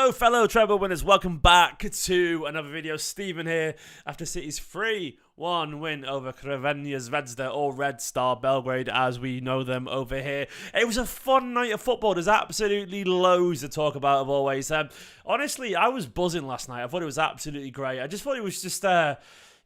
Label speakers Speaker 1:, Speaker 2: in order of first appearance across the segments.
Speaker 1: Hello, fellow treble winners. Welcome back to another video. Stephen here after City's 3-1 win over Crvena Zvezda, or Red Star Belgrade as we know them over here. It was a fun night of football. There's absolutely loads to talk about, as always. Honestly, I was buzzing last night. I thought it was absolutely great. I just thought it was just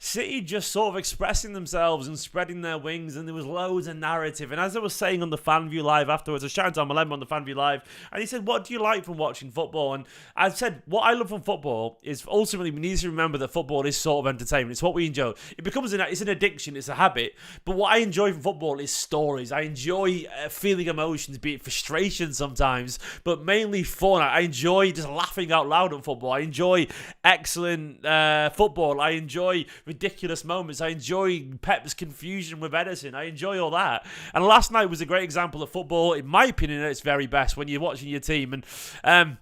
Speaker 1: City just sort of expressing themselves and spreading their wings, and there was loads of narrative. And as I was saying on the FanView Live afterwards, I was shouting to Malemba on the FanView Live, and he said, what do you like from watching football? And I said, what I love from football is ultimately we need to remember that football is sort of entertainment. It's what we enjoy. It becomes it's an addiction, it's a habit. But what I enjoy from football is stories. I enjoy feeling emotions, be it frustration sometimes, but mainly fun. I enjoy just laughing out loud at football. I enjoy excellent football. I enjoy ridiculous moments. I enjoy Pep's confusion with Edison. I enjoy all that. And last night was a great example of football, in my opinion, at its very best when you're watching your team. And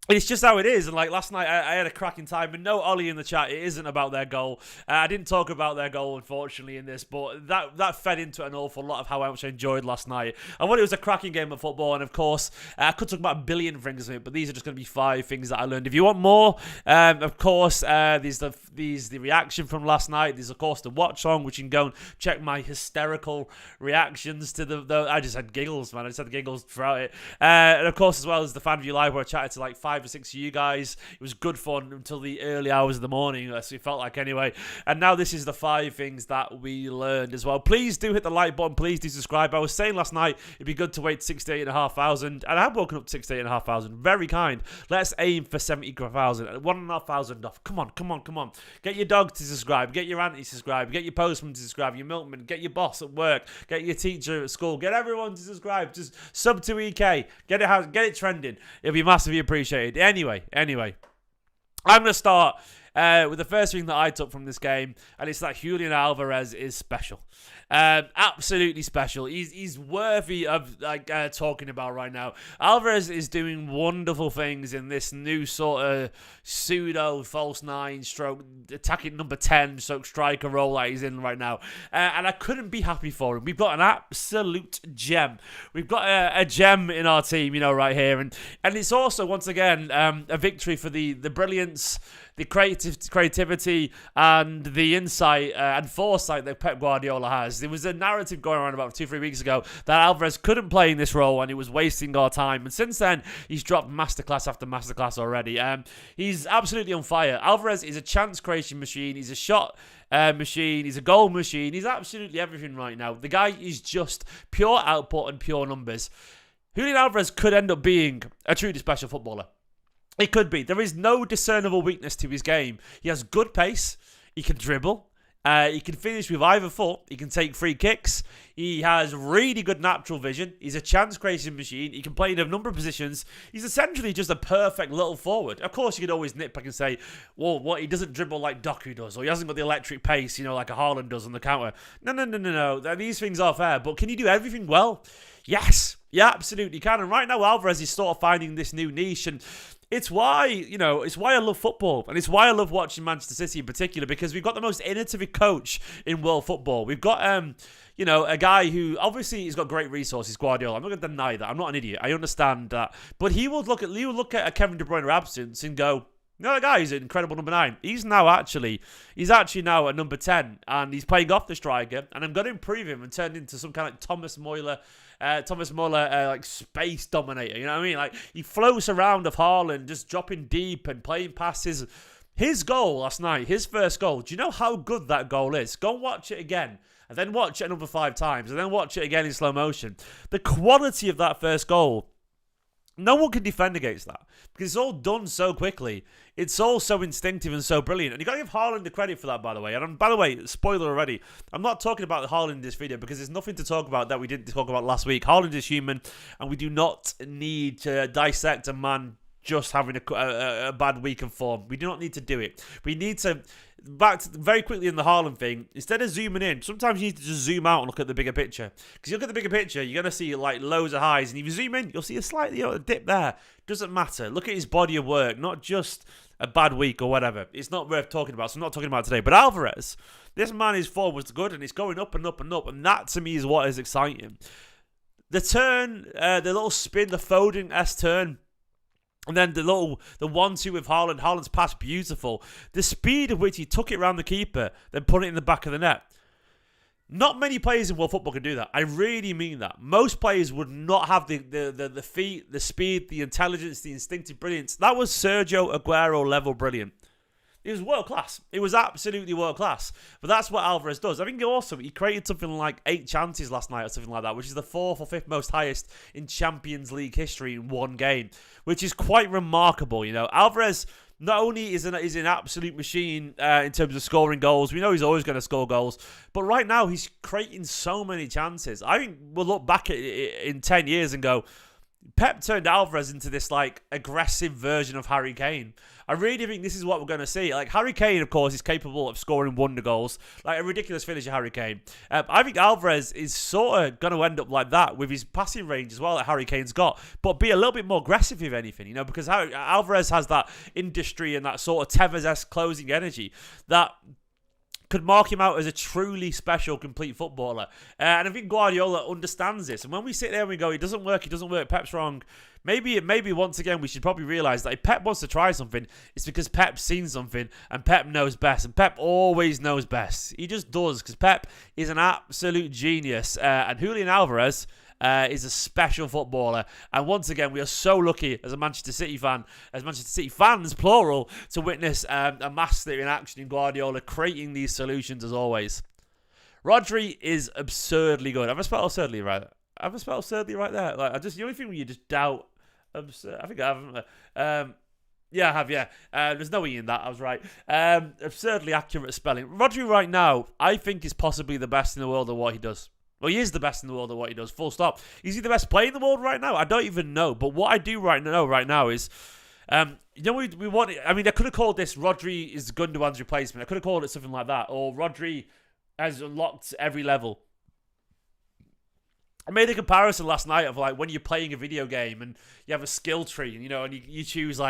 Speaker 1: it's just how it is. And like last night, I had a cracking time. And no Ollie in the chat. It isn't about their goal. I didn't talk about their goal, unfortunately, in this. But that fed into an awful lot of how much I enjoyed last night. I thought it was a cracking game of football. And of course, I could talk about a billion things of it. But these are just going to be 5 things that I learned. If you want more, of course, there's the reaction from last night. There's, of course, the watch song, which you can go and check my hysterical reactions to the I just had giggles, man. I just had giggles throughout it. And of course, as well as the FanView Live, where I chatted to like 5 or 6 of you guys. It was good fun until the early hours of the morning, as it felt like anyway. And now this is the 5 things that we learned as well. Please do hit the like button. Please do subscribe. I was saying last night it'd be good to wait 68,500, and I have woken up to 68,500. Very kind. Let's aim for 70,000. 1,500 off. Come on. Get your dog to subscribe. Get your auntie to subscribe. Get your postman to subscribe. Your milkman. Get your boss at work. Get your teacher at school. Get everyone to subscribe. Just sub to EK. Get it trending. It'll be massively appreciated. Anyway, I'm going to start with the first thing that I took from this game, and it's that Julian Alvarez is special. Absolutely special. He's worthy of talking about right now. Alvarez is doing wonderful things in this new sort of pseudo false 9 stroke attacking number 10 stroke striker role that he's in right now. And I couldn't be happy for him. We've got an absolute gem. We've got a gem in our team, right here. And it's also, once again, a victory for the brilliance, the creativity, and the insight and foresight that Pep Guardiola has. There was a narrative going around about 2-3 weeks ago that Alvarez couldn't play in this role and it was wasting our time. And since then, he's dropped masterclass after masterclass already. He's absolutely on fire. Alvarez is a chance creation machine. He's a shot machine. He's a goal machine. He's absolutely everything right now. The guy is just pure output and pure numbers. Julian Alvarez could end up being a truly special footballer. It could be. There is no discernible weakness to his game. He has good pace. He can dribble. He can finish with either foot. He can take free kicks. He has really good natural vision. He's a chance creation machine. He can play in a number of positions. He's essentially just a perfect little forward. Of course, you could always nitpick and say, well, what, he doesn't dribble like Doku does, or he hasn't got the electric pace, like a Haaland does on the counter. No. These things are fair, but can he do everything well? Yes. Yeah, absolutely can. And right now, Alvarez is sort of finding this new niche, and it's why, it's why I love football, and it's why I love watching Manchester City in particular, because we've got the most innovative coach in world football. We've got, a guy who, obviously, he's got great resources, Guardiola. I'm not going to deny that. I'm not an idiot. I understand that. But he will look at a Kevin De Bruyne absence and go, no, the guy is an incredible number 9. He's actually now at number 10, and he's playing off the striker, and I'm going to improve him and turn into some kind of Thomas Muller, like space dominator. You know what I mean? Like, he floats around of Haaland, just dropping deep and playing passes. His goal last night, his first goal, do you know how good that goal is? Go and watch it again, and then watch it another 5 times, and then watch it again in slow motion. The quality of that first goal, no one can defend against that, because it's all done so quickly. It's all so instinctive and so brilliant. And you got to give Haaland the credit for that, by the way. And by the way, spoiler already, I'm not talking about Haaland in this video because there's nothing to talk about that we didn't talk about last week. Haaland is human, and we do not need to dissect a man just having a bad week of form. We do not need to do it. We need to, very quickly in the Haaland thing, instead of zooming in, sometimes you need to just zoom out and look at the bigger picture. Because you look at the bigger picture, you're going to see like loads of highs, and if you zoom in, you'll see a slight dip there. Doesn't matter. Look at his body of work, not just a bad week or whatever. It's not worth talking about, so I'm not talking about it today. But Alvarez, this man, his form was good, and it's going up and up and up, and that to me is what is exciting. The turn, the little spin, the Foden-esque turn, And then the 1-2 with Haaland. Haaland's pass, beautiful. The speed of which he took it around the keeper, then put it in the back of the net. Not many players in world football can do that. I really mean that. Most players would not have the feet, the speed, the intelligence, the instinctive brilliance. That was Sergio Aguero level brilliant. It was world class. It was absolutely world class. But that's what Alvarez does. I think he created something like 8 chances last night or something like that, which is the 4th or 5th most highest in Champions League history in one game, which is quite remarkable. Alvarez not only is an absolute machine in terms of scoring goals. We know he's always going to score goals. But right now, he's creating so many chances. I think we'll look back at it in 10 years and go, Pep turned Alvarez into this aggressive version of Harry Kane. I really think this is what we're going to see. Harry Kane, of course, is capable of scoring wonder goals, like a ridiculous finisher, Harry Kane. I think Alvarez is sort of going to end up like that with his passing range as well that Harry Kane's got, but be a little bit more aggressive if anything, because Alvarez has that industry and that sort of Tevez-esque closing energy that could mark him out as a truly special, complete footballer. And I think Guardiola understands this. And when we sit there and we go, it doesn't work, Pep's wrong. Maybe once again, we should probably realise that if Pep wants to try something, it's because Pep's seen something and Pep knows best. And Pep always knows best. He just does, because Pep is an absolute genius. And Julian Alvarez is a special footballer. And once again, we are so lucky as Manchester City fans, plural, to witness a master in action in Guardiola creating these solutions as always. Rodri is absurdly good. Have I spelled absurdly right? Have I spelled absurdly right there? The only thing where you just doubt absurd. I think I haven't. Yeah, I have, yeah. There's no E in that, I was right. Absurdly accurate spelling. Rodri right now, I think, is possibly the best in the world at what he does. Well, he is the best in the world at what he does, full stop. Is he the best player in the world right now? I don't even know. But what I do right now is, we want. I mean, I could have called this Rodri is Gundogan's replacement. I could have called it something like that. Or Rodri has unlocked every level. I made a comparison last night of when you're playing a video game and you have a skill tree, and you choose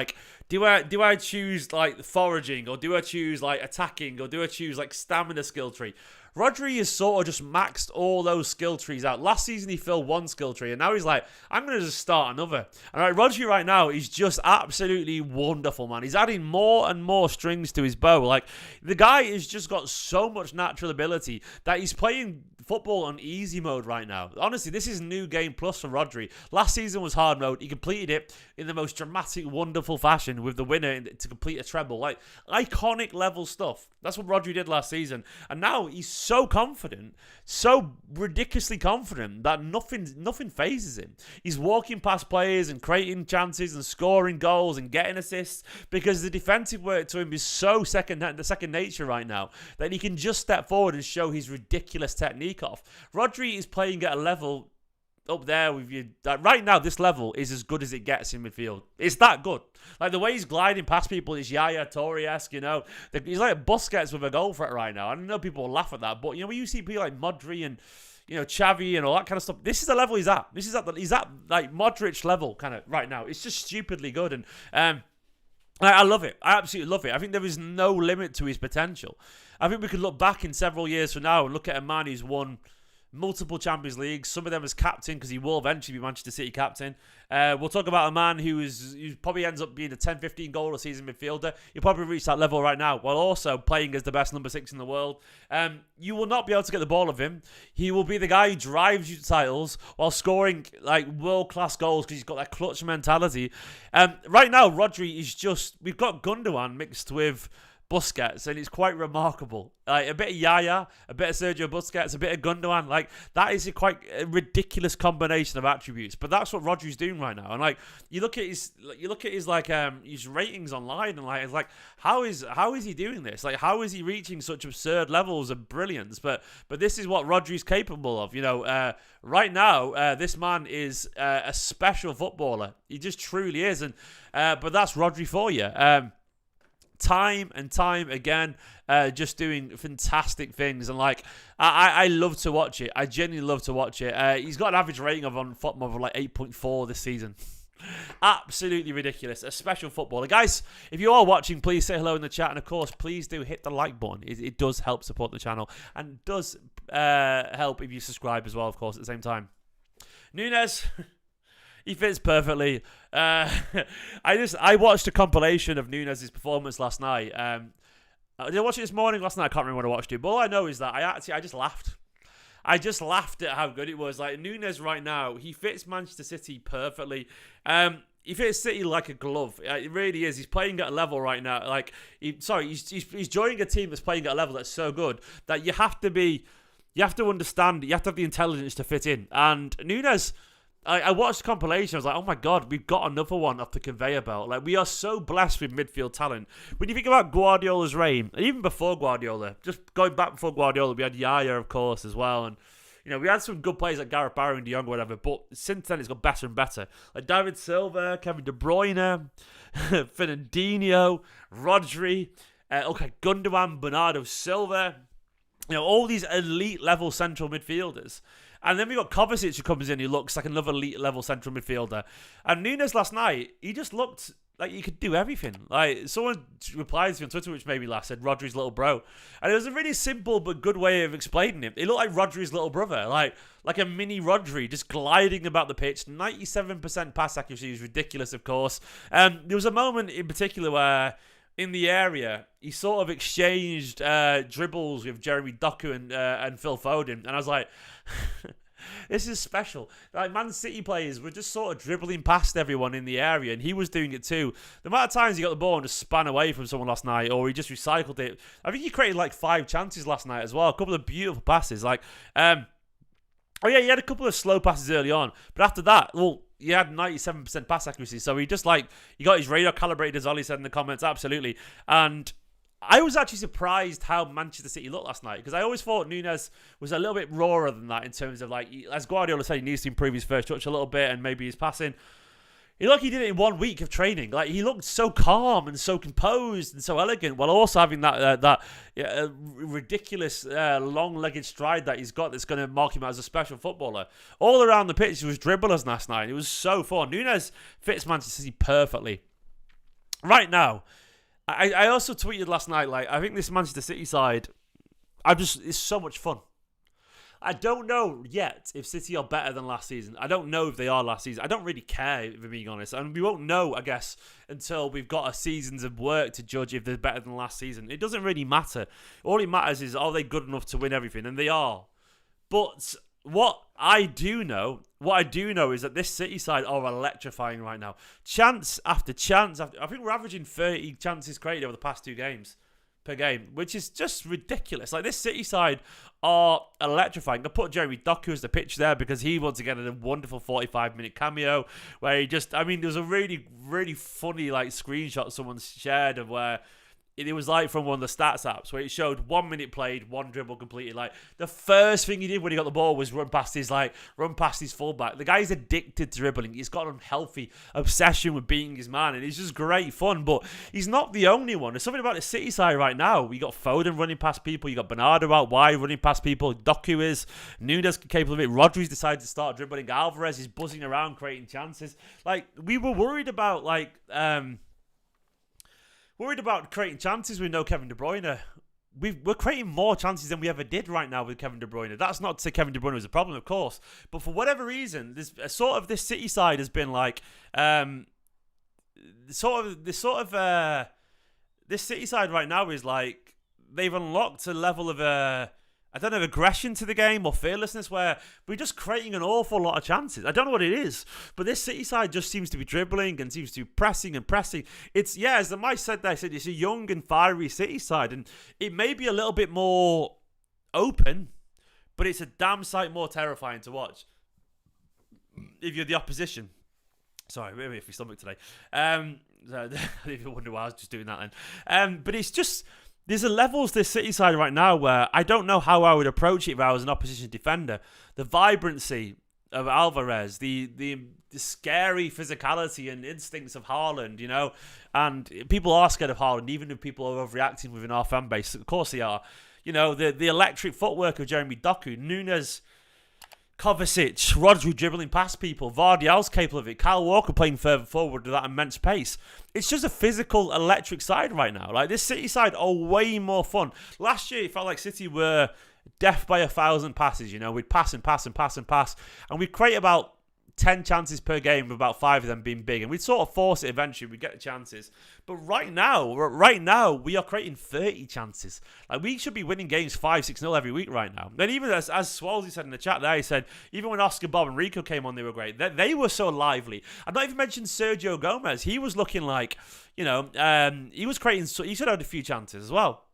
Speaker 1: do I choose foraging, or do I choose attacking, or do I choose stamina skill tree? Rodri has sort of just maxed all those skill trees out. Last season he filled one skill tree, and now he's I'm going to just start another. And Rodri right now is just absolutely wonderful, man. He's adding more and more strings to his bow. The guy has just got so much natural ability that he's playing football on easy mode right now. Honestly, this is new game plus for Rodri. Last season was hard mode. He completed it in the most dramatic, wonderful fashion with the winner to complete a treble. Iconic level stuff. That's what Rodri did last season. And now he's so confident, so ridiculously confident that nothing phases him. He's walking past players and creating chances and scoring goals and getting assists because the defensive work to him is so second nature right now that he can just step forward and show his ridiculous technique off. Rodri is playing at a level up there with you. Right now, this level is as good as it gets in midfield. It's that good. The way he's gliding past people is Yaya Toure-esque, He's like Busquets with a goal threat right now. I know people will laugh at that, but, when you see people like Modri and, Xavi and all that kind of stuff, this is the level he's at. He's at Modric level kind of right now. It's just stupidly good. And, I love it. I absolutely love it. I think there is no limit to his potential. I think we could look back in several years from now and look at a man who's won multiple Champions Leagues, some of them as captain, because he will eventually be Manchester City captain. We'll talk about a man who probably ends up being a 10-15 goal a season midfielder. He'll probably reach that level right now, while also playing as the best number 6 in the world. You will not be able to get the ball of him. He will be the guy who drives you to titles while scoring world-class goals because he's got that clutch mentality. Right now, Rodri is just... We've got Gundogan mixed with Busquets, and it's quite remarkable. A bit of Yaya, a bit of Sergio Busquets, a bit of Gundogan. That is quite a ridiculous combination of attributes. But that's what Rodri's doing right now. And you look at his his ratings online, and how is he doing this? How is he reaching such absurd levels of brilliance? But this is what Rodri's capable of. Right now, this man is a special footballer. He just truly is. And but that's Rodri for you. Time and time again, just doing fantastic things, and I love to watch it. I genuinely love to watch it. He's got an average rating on Football of 8.4 this season. Absolutely ridiculous. A special footballer. Guys, if you are watching, please say hello in the chat, and of course, please do hit the like button. It does help support the channel, and does help if you subscribe as well, of course, at the same time. Nunes. He fits perfectly. I watched a compilation of Nunes' performance last night. Did I watch it this morning? Last night I can't remember when I watched it. But all I know is that I just laughed. I just laughed at how good it was. Like Nunes right now, he fits Manchester City perfectly. He fits City like a glove. It really is. He's playing at a level right now. Like, he's joining a team that's playing at a level that's so good that you have to understand. You have to have the intelligence to fit in. And Nunes, I watched the compilation. I was like, oh my God, we've got another one off the conveyor belt. Like, we are so blessed with midfield talent. When you think about Guardiola's reign, even before Guardiola, just going back before Guardiola, we had Yaya, of course, as well. And, we had some good players like Gareth Barry and De Jong or whatever. But since then, it's got better and better. Like David Silva, Kevin De Bruyne, Fernandinho, Rodri, Gundogan, Bernardo Silva. All these elite level central midfielders. And then we got Kovacic who comes in, who looks like another elite level central midfielder. And Nunes last night, he just looked like he could do everything. Like, someone replied to me on Twitter, which made me laugh, said Rodri's little bro. And it was a really simple but good way of explaining him. He looked like Rodri's little brother, like a mini Rodri, just gliding about the pitch. 97% pass accuracy is ridiculous, of course. There was a moment in particular where, in the area, he sort of exchanged dribbles with Jeremy Doku and Phil Foden. And I was like, this is special. Like, Man City players were just sort of dribbling past everyone in the area, and he was doing it too. The amount of times he got the ball and just span away from someone last night, or he just recycled it. I think he created like 5 chances last night as well. A couple of beautiful passes. Like, he had a couple of slow passes early on. But after that, he had 97% pass accuracy. So he got his radar calibrated, as Ollie said in the comments. Absolutely. And I was actually surprised how Manchester City looked last night, because I always thought Nunes was a little bit rawer than that in terms of, like, as Guardiola said, he needs to improve his first touch a little bit and maybe his passing. He looked like he did it in 1 week of training. Like, he looked so calm and so composed and so elegant, while also having that ridiculous long-legged stride that he's got that's going to mark him as a special footballer. All around the pitch, he was dribblers last night. It was so fun. Nunes fits Manchester City perfectly. Right now, I also tweeted last night, like, I think this Manchester City side, it's so much fun. I don't know yet if City are better than last season. I don't know if they are last season. I don't really care, if I'm being honest. And we won't know, I guess, until we've got a seasons of work to judge if they're better than last season. It doesn't really matter. All it matters is, are they good enough to win everything? And they are. But what I do know is that this City side are electrifying right now. Chance after chance after. I think we're averaging 30 chances created over the past 2 games per game, which is just ridiculous. Like, this City side are electrifying. I put Jeremy Doku as the pitch there because he once again had a wonderful 45-minute cameo where he just, there was a really, really funny, like, screenshot someone shared of where it was like from one of the stats apps where it showed 1 minute played, 1 dribble completed. Like, the first thing he did when he got the ball was run past his fullback. The guy's addicted to dribbling. He's got an unhealthy obsession with beating his man, and it's just great fun. But he's not the only one. There's something about the City side right now. You got Foden running past people. You got Bernardo out wide running past people. Doku is. Nunes capable of it. Rodri's decided to start dribbling. Alvarez is buzzing around creating chances. Like, we were worried about, creating chances with no Kevin De Bruyne. We're creating more chances than we ever did right now with Kevin De Bruyne. That's not to say Kevin De Bruyne was a problem, of course. But for whatever reason, this City side has been like, this City side right now is like, they've unlocked a level of aggression to the game or fearlessness where we're just creating an awful lot of chances. I don't know what it is, but this City side just seems to be dribbling and seems to be pressing and pressing. It's, as the Mike said there, it's a young and fiery City side, and it may be a little bit more open, but it's a damn sight more terrifying to watch if you're the opposition. Sorry, maybe if we stomach today. If you wonder why I was just doing that then. But it's just, there's a levels to this City side right now where I don't know how I would approach it if I was an opposition defender. The vibrancy of Alvarez, the scary physicality and instincts of Haaland, and people are scared of Haaland, even if people are overreacting within our fan base. Of course they are. The electric footwork of Jeremy Doku, Nunes, Kovacic, Rodri dribbling past people, Vardyal's capable of it, Kyle Walker playing further forward with that immense pace. It's just a physical, electric side right now. Like, this City side are way more fun. Last year, it felt like City were death by 1,000 passes. We'd pass and pass and pass and pass, and we'd create about 10 chances per game, with about 5 of them being big. And we'd sort of force it eventually. We'd get the chances. But right now, we are creating 30 chances. Like, we should be winning games 5-6-0 every week right now. And even as Swalesy said in the chat there, he said, even when Oscar, Bob, and Rico came on, they were great. They were so lively. I've not even mentioned Sergio Gomez. He was looking like, he was creating, he should have had a few chances as well.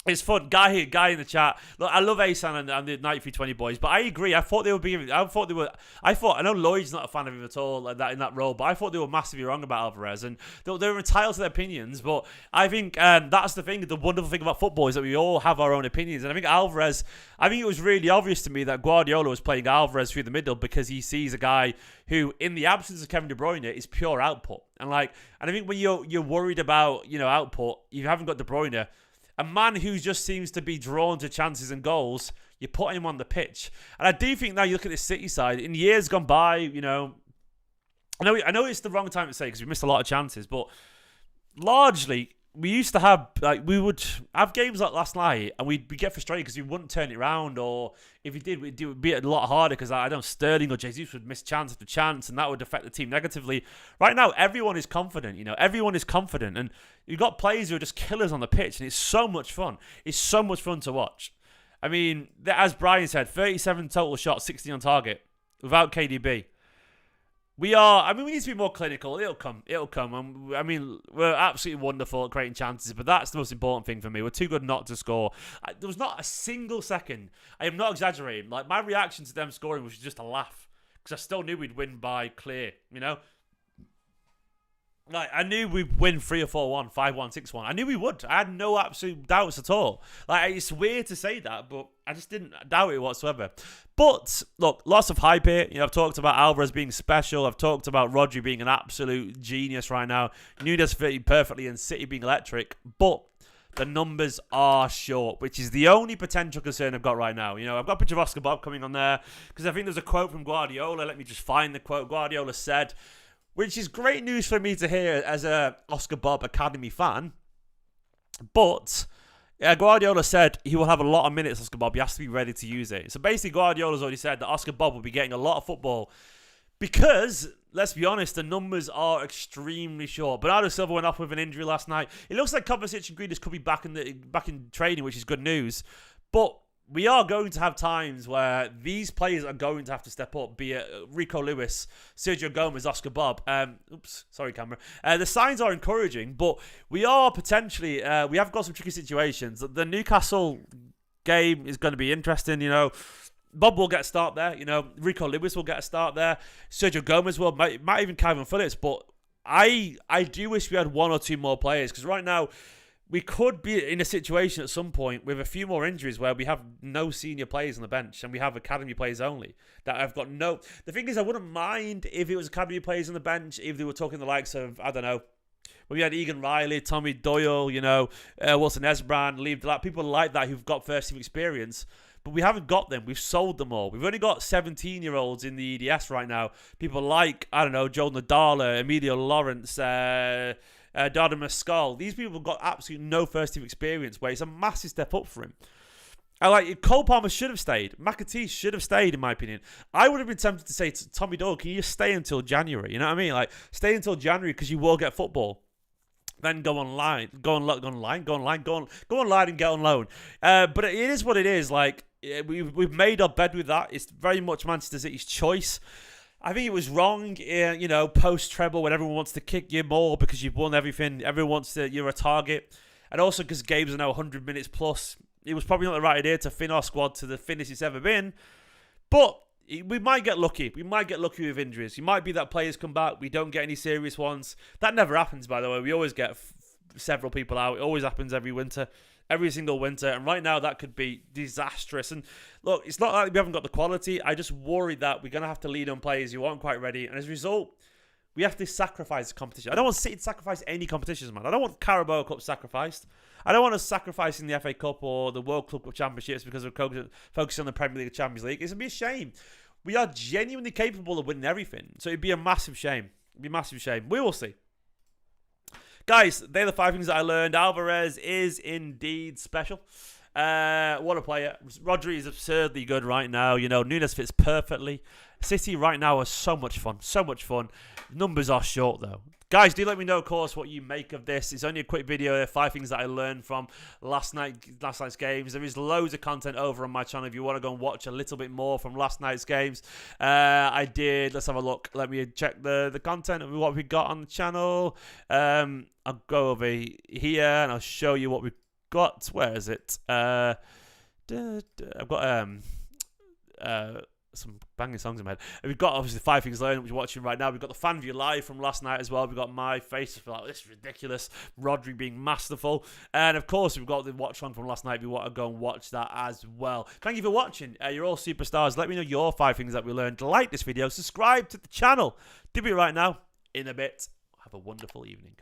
Speaker 1: It's fun. Guy in the chat. Look, I love Asan and the 9320 boys, but I agree. I thought I know Lloyd's not a fan of him at all like that in that role, but I thought they were massively wrong about Alvarez, and they were entitled to their opinions. But I think that's the thing. The wonderful thing about football is that we all have our own opinions, and I think it was really obvious to me that Guardiola was playing Alvarez through the middle because he sees a guy who, in the absence of Kevin De Bruyne, is pure output. And I think when you're worried about output, you haven't got De Bruyne. A man who just seems to be drawn to chances and goals, you put him on the pitch. And I do think now you look at this City side, in years gone by, I know it's the wrong time to say because we missed a lot of chances, but largely, we used to have, we would have games like last night and we'd get frustrated because we wouldn't turn it around, or if we did, it would be a lot harder because I don't know, Sterling or Jesus would miss chance after chance, and that would affect the team negatively. Right now, everyone is confident, everyone is confident, and you've got players who are just killers on the pitch, and it's so much fun. It's so much fun to watch. I mean, as Brian said, 37 total shots, 60 on target without KDB. We need to be more clinical. It'll come. And we're absolutely wonderful at creating chances, but that's the most important thing for me. We're too good not to score. There was not a single second. I am not exaggerating. Like, my reaction to them scoring was just a laugh because I still knew we'd win by clear, Like, I knew we'd win 3 or 4-1, 5-1, 6-1. I knew we would. I had no absolute doubts at all. Like, it's weird to say that, but I just didn't doubt it whatsoever. But, look, lots of hype here. I've talked about Alvarez being special. I've talked about Rodri being an absolute genius right now. Nunes fitting perfectly and City being electric. But the numbers are short, which is the only potential concern I've got right now. I've got a picture of Oscar Bob coming on there because I think there's a quote from Guardiola. Let me just find the quote. Guardiola said, which is great news for me to hear as a Oscar Bob Academy fan. But Guardiola said he will have a lot of minutes, Oscar Bob. He has to be ready to use it. So basically, Guardiola's already said that Oscar Bob will be getting a lot of football because, let's be honest, the numbers are extremely short. Bernardo Silva went off with an injury last night. It looks like Kovacic and Grealish could be back in training, which is good news. But we are going to have times where these players are going to have to step up, be it Rico Lewis, Sergio Gomez, Oscar Bob. Sorry, camera. The signs are encouraging, but we are potentially, we have got some tricky situations. The Newcastle game is going to be interesting, Bob will get a start there, Rico Lewis will get a start there. Sergio Gomez will, might even Calvin Phillips, but I do wish we had 1 or 2 more players, because right now, we could be in a situation at some point with a few more injuries where we have no senior players on the bench and we have academy players only that have got no... The thing is, I wouldn't mind if it was academy players on the bench, if they were talking the likes of, I don't know, when we had Egan Riley, Tommy Doyle, Wilson Esbrand, Liam Delap, people like that who've got first-team experience. But we haven't got them. We've sold them all. We've only got 17-year-olds in the EDS right now. People like, I don't know, Joel Nadala, Emilio Lawrence, Dada Mescal. These people have got absolutely no first-team experience, where it's a massive step up for him. Cole Palmer should have stayed. McAtee should have stayed, in my opinion. I would have been tempted to say to Tommy Doyle, can you just stay until January? You know what I mean? Stay until January because you will get football. Then go online and get on loan. But it is what it is. We've made our bed with that. It's very much Manchester City's choice. I think it was wrong, post-treble when everyone wants to kick you more because you've won everything. Everyone wants you're a target. And also because games are now 100 minutes plus. It was probably not the right idea to fin our squad to the thinnest it's ever been. But we might get lucky. We might get lucky with injuries. It might be that players come back. We don't get any serious ones. That never happens, by the way. We always get several people out. It always happens every winter. Every single winter, and right now that could be disastrous. And look, it's not like we haven't got the quality. I just worry that we're going to have to lead on players who aren't quite ready, and as a result, we have to sacrifice the competition. I don't want City to sacrifice any competitions, man. I don't want Carabao Cup sacrificed. I don't want us sacrificing the FA Cup or the World Club Cup Championships because we're focusing on the Premier League or Champions League. It's going to be a shame. We are genuinely capable of winning everything, so it'd be a massive shame. It'd be a massive shame. We will see. Guys, they're the 5 things that I learned. Alvarez is indeed special. What a player. Rodri is absurdly good right now. Nunes fits perfectly. City right now are so much fun. So much fun. Numbers are short, though. Guys, do let me know, of course, what you make of this. It's only a quick video. 5 things that I learned from last night's games. There is loads of content over on my channel if you want to go and watch a little bit more from last night's games. Let's have a look. Let me check the content of what we got on the channel. I'll go over here and I'll show you what we've got. Where is it? I've got some banging songs in my head. And we've got obviously 5 things learned, which you're watching right now. We've got the fan view live from last night as well. We've got my face for like, this is ridiculous. Rodri being masterful. And of course, we've got the watch on from last night. If you want to go and watch that as well. Thank you for watching. You're all superstars. Let me know your 5 things that we learned. Like this video. Subscribe to the channel. Do it right now. In a bit. Have a wonderful evening.